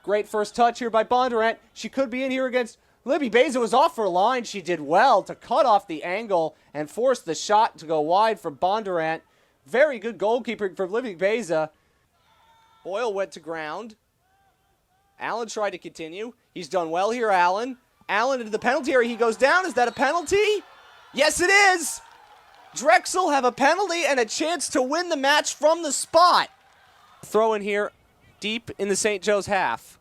Great first touch here by Bondurant. She could be in here against Libby Beza. Was off her line. She did well to cut off the angle and force the shot to go wide from Bondurant. Very good goalkeeping from Libby Beza. Boyle went to ground. Allen tried to continue. He's done well here, Allen. Allen into the penalty area. He goes down. Is that a penalty? Yes, it is. Drexel have a penalty and a chance to win the match from the spot. Throw in here deep in the St. Joe's half.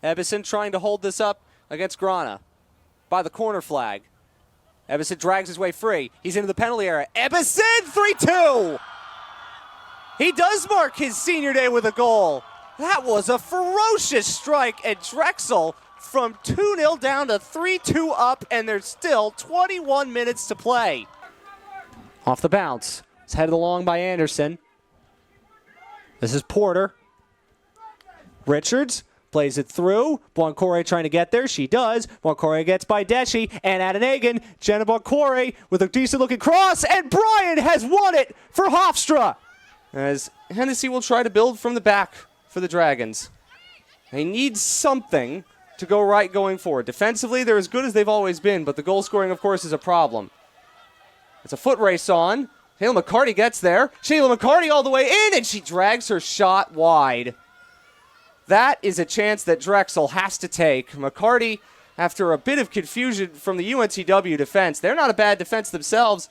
Ebbison trying to hold this up against Grana by the corner flag. Ebbison drags his way free. He's into the penalty area. Ebbison, 3-2. He does mark his senior day with a goal. That was a ferocious strike at Drexel from 2-0 down to 3-2 up, and there's still 21 minutes to play. Off the bounce. It's headed along by Anderson. This is Porter. Richards plays it through. Boncore trying to get there. She does. Boncore gets by Deshi and Adenagan. Jenna Boncore with a decent-looking cross, and Bryan has won it for Hofstra. As Hennessy will try to build from the back for the Dragons. They need something to go right going forward. Defensively, they're as good as they've always been, but the goal scoring, of course, is a problem. It's a foot race on. Shayla McCarty gets there. Shayla McCarty all the way in, and she drags her shot wide. That is a chance that Drexel has to take. McCarty, after a bit of confusion from the UNCW defense, they're not a bad defense themselves.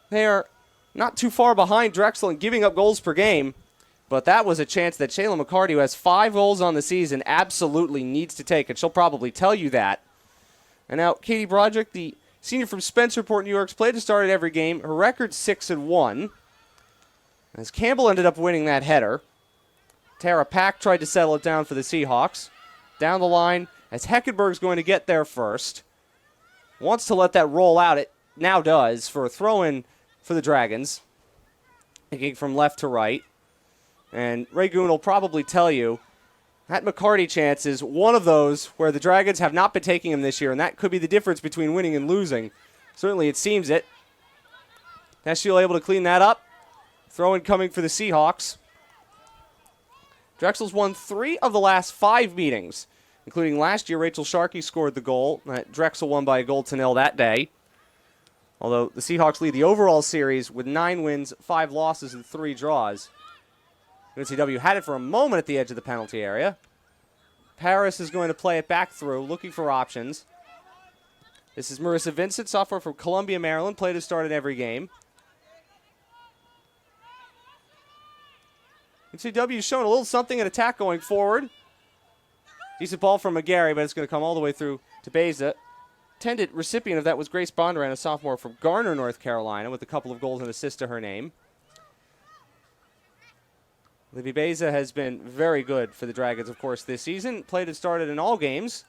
They are not too far behind Drexel in giving up goals per game. But that was a chance that Shayla McCarty, who has 5 goals on the season, absolutely needs to take, and she'll probably tell you that. And now Katie Broderick, the senior from Spencerport, New York's played to start at every game. Her record's 6-1. As Campbell ended up winning that header. Tara Pack tried to settle it down for the Seahawks. Down the line, as Heckenberg's going to get there first. Wants to let that roll out. It now does for a throw-in for the Dragons. Thinking from left to right. And Ray Goon will probably tell you that McCarty chance is one of those where the Dragons have not been taking him this year, and that could be the difference between winning and losing. Certainly it seems it. Nashville able to clean that up. Throw-in coming for the Seahawks. Drexel's won 3 of the last 5 meetings, including last year Rachel Sharkey scored the goal. Drexel won by a 0 that day. Although the Seahawks lead the overall series with 9 wins, 5 losses, and 3 draws. UNCW had it for a moment at the edge of the penalty area. Paris is going to play it back through, looking for options. This is Marissa Vincent, sophomore from Columbia, Maryland, played to start in every game. UNCW showing a little something in attack going forward. Decent ball from McGarry, but it's going to come all the way through to Beza. Intended recipient of that was Grace Bondurant, a sophomore from Garner, North Carolina, with a couple of goals and assists to her name. Libby Beza has been very good for the Dragons, of course, this season. Played and started in all games.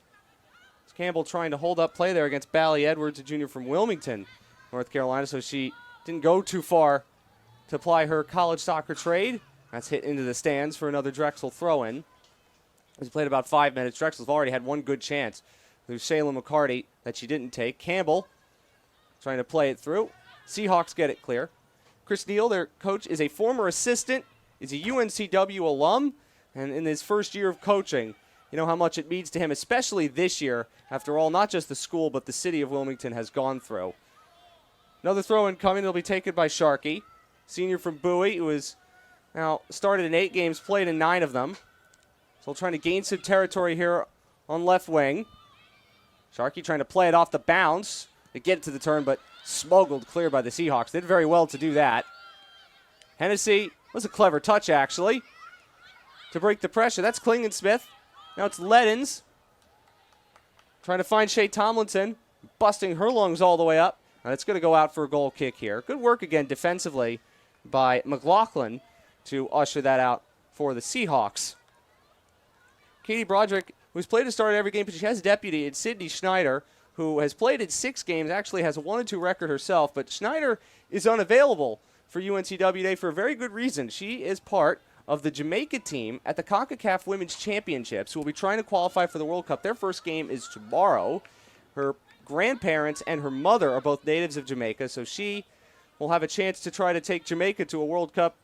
It's Campbell trying to hold up play there against Bally Edwards, a junior from Wilmington, North Carolina, so she didn't go too far to apply her college soccer trade. That's hit into the stands for another Drexel throw-in. He's played about 5 minutes. Drexel's already had one good chance. There's Shayla McCarty that she didn't take. Campbell trying to play it through. Seahawks get it clear. Chris Neal, their coach, is a former assistant, is a UNCW alum, and in his first year of coaching, you know how much it means to him, especially this year, after all, not just the school, but the city of Wilmington has gone through. Another throw-in coming. It'll be taken by Sharkey, senior from Bowie, who has now started in 8 games, played in 9 of them. So trying to gain some territory here on left wing. Sharkey trying to play it off the bounce to get it to the turn, but smuggled clear by the Seahawks. Did very well to do that. Hennessy was a clever touch, actually, to break the pressure. That's Klingensmith. Now it's Leddens trying to find Shea Tomlinson, busting her lungs all the way up. Now it's going to go out for a goal kick here. Good work again defensively by McLaughlin to usher that out for the Seahawks. Katie Broderick, who's played to start every game, but she has a deputy. It's Sydney Schneider, who has played in 6 games, actually has a 1-2 record herself, but Schneider is unavailable for UNCW Day for a very good reason. She is part of the Jamaica team at the CONCACAF Women's Championships, who will be trying to qualify for the World Cup. Their first game is tomorrow. Her grandparents and her mother are both natives of Jamaica, so she will have a chance to try to take Jamaica to a World Cup.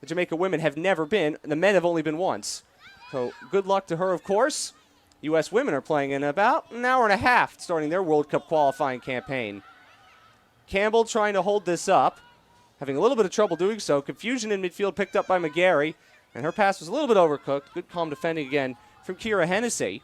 The Jamaica women have never been, and the men have only been once. So good luck to her, of course. U.S. women are playing in about an hour and a half, starting their World Cup qualifying campaign. Campbell trying to hold this up, having a little bit of trouble doing so. Confusion in midfield picked up by McGarry, and her pass was a little bit overcooked. Good calm defending again from Kira Hennessy.